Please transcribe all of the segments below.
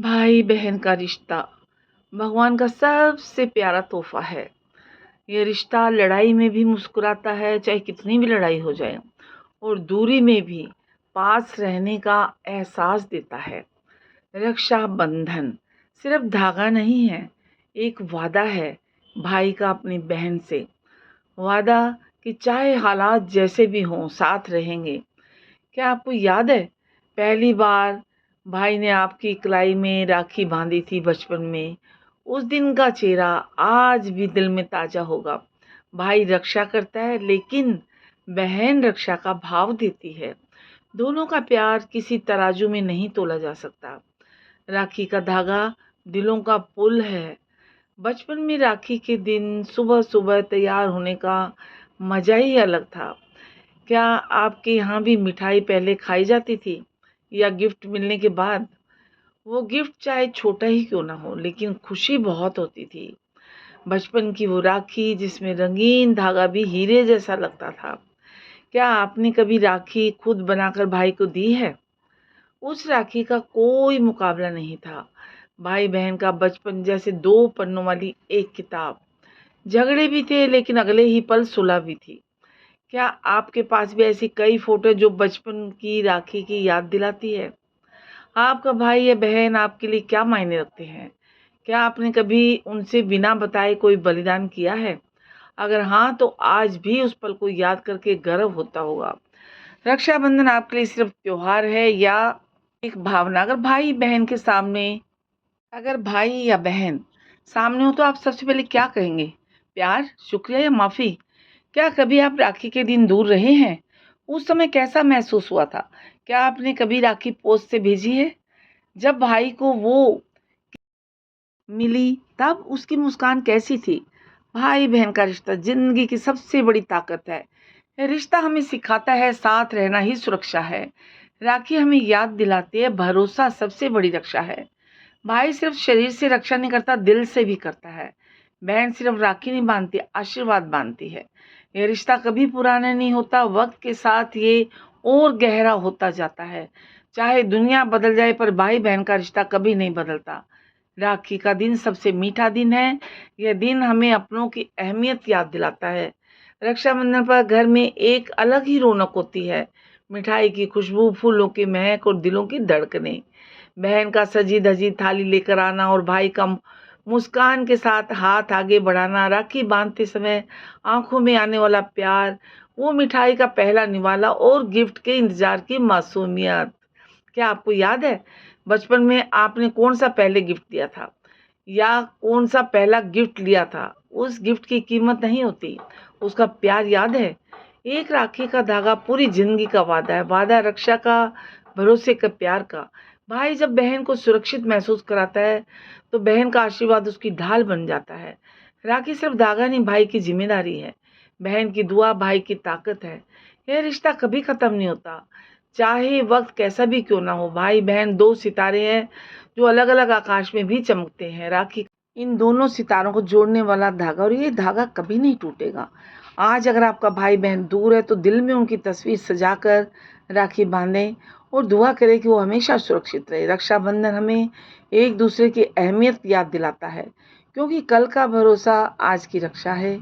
भाई बहन का रिश्ता भगवान का सबसे प्यारा तोहफा है। ये रिश्ता लड़ाई में भी मुस्कुराता है, चाहे कितनी भी लड़ाई हो जाए, और दूरी में भी पास रहने का एहसास देता है। रक्षा बंधन सिर्फ धागा नहीं है, एक वादा है भाई का अपनी बहन से। वादा कि चाहे हालात जैसे भी हों साथ रहेंगे। क्या आपको याद है पहली बार भाई ने आपकी कलाई में राखी बांधी थी बचपन में? उस दिन का चेहरा आज भी दिल में ताजा होगा। भाई रक्षा करता है लेकिन बहन रक्षा का भाव देती है। दोनों का प्यार किसी तराजू में नहीं तोला जा सकता। राखी का धागा दिलों का पुल है। बचपन में राखी के दिन सुबह सुबह तैयार होने का मजा ही अलग था। क्या आपके यहाँ भी मिठाई पहले खाई जाती थी या गिफ्ट मिलने के बाद? वो गिफ्ट चाहे छोटा ही क्यों ना हो, लेकिन खुशी बहुत होती थी। बचपन की वो राखी जिसमें रंगीन धागा भी हीरे जैसा लगता था। क्या आपने कभी राखी खुद बनाकर भाई को दी है? उस राखी का कोई मुकाबला नहीं था। भाई बहन का बचपन जैसे दो पन्नों वाली एक किताब। झगड़े भी थे लेकिन अगले ही पल सुलह भी थी। क्या आपके पास भी ऐसी कई फोटो जो बचपन की राखी की याद दिलाती है? आपका भाई या बहन आपके लिए क्या मायने रखते हैं? क्या आपने कभी उनसे बिना बताए कोई बलिदान किया है? अगर हाँ, तो आज भी उस पल को याद करके गर्व होता होगा। रक्षाबंधन आपके लिए सिर्फ त्योहार है या एक भावना? अगर भाई या बहन सामने हो तो आप सबसे पहले क्या कहेंगे? प्यार, शुक्रिया या माफी? क्या कभी आप राखी के दिन दूर रहे हैं? उस समय कैसा महसूस हुआ था? क्या आपने कभी राखी पोस्ट से भेजी है? जब भाई को वो मिली तब उसकी मुस्कान कैसी थी? भाई बहन का रिश्ता जिंदगी की सबसे बड़ी ताकत है। यह रिश्ता हमें सिखाता है साथ रहना ही सुरक्षा है। राखी हमें याद दिलाती है भरोसा सबसे बड़ी रक्षा है। भाई सिर्फ शरीर से रक्षा नहीं करता, दिल से भी करता है। बहन सिर्फ राखी नहीं बांधती, आशीर्वाद बांधती है। यह रिश्ता कभी पुराना नहीं होता, वक्त के साथ ये और गहरा होता जाता है। चाहे दुनिया बदल जाए पर भाई बहन का रिश्ता कभी नहीं बदलता। राखी का दिन सबसे मीठा दिन है। यह दिन हमें अपनों की अहमियत याद दिलाता है। रक्षाबंधन पर घर में एक अलग ही रौनक होती है। मिठाई की खुशबू, फूलों की महक और दिलों की धड़कनें। बहन का सजी धजी थाली लेकर आना और भाई का मुस्कान के साथ हाथ आगे बढ़ाना, राखी बांधते समय आंखों में आने वाला प्यार, वो मिठाई का पहला निवाला और गिफ्ट के इंतजार की मासूमियत। क्या आपको याद है बचपन में आपने कौन सा पहले गिफ्ट दिया था या कौन सा पहला गिफ्ट लिया था? उस गिफ्ट की कीमत नहीं होती, उसका प्यार याद है। एक राखी का धागा पूरी जिंदगी का वादा है, वादा रक्षा का, भरोसे का, प्यार का। भाई जब बहन को सुरक्षित महसूस कराता है तो बहन का आशीर्वाद उसकी ढाल बन जाता है। राखी सिर्फ धागा नहीं, भाई की जिम्मेदारी है। बहन की दुआ भाई की ताकत है। यह रिश्ता कभी खत्म नहीं होता, चाहे वक्त कैसा भी क्यों ना हो। भाई बहन दो सितारे हैं जो अलग अलग आकाश में भी चमकते हैं। राखी इन दोनों सितारों को जोड़ने वाला धागा, और ये धागा कभी नहीं टूटेगा। आज अगर आपका भाई बहन दूर है तो दिल में उनकी तस्वीर सजाकर राखी बांधें और दुआ करें कि वो हमेशा सुरक्षित रहे। रक्षाबंधन हमें एक दूसरे की अहमियत याद दिलाता है, क्योंकि कल का भरोसा आज की रक्षा है।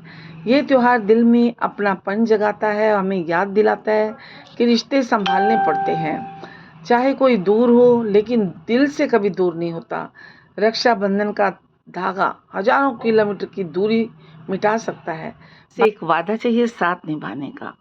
ये त्योहार दिल में अपनापन जगाता है, हमें याद दिलाता है कि रिश्ते संभालने पड़ते हैं। चाहे कोई दूर हो लेकिन दिल से कभी दूर नहीं होता। रक्षाबंधन का धागा हजारों किलोमीटर की दूरी मिटा सकता है। से एक वादा चाहिए साथ निभाने का।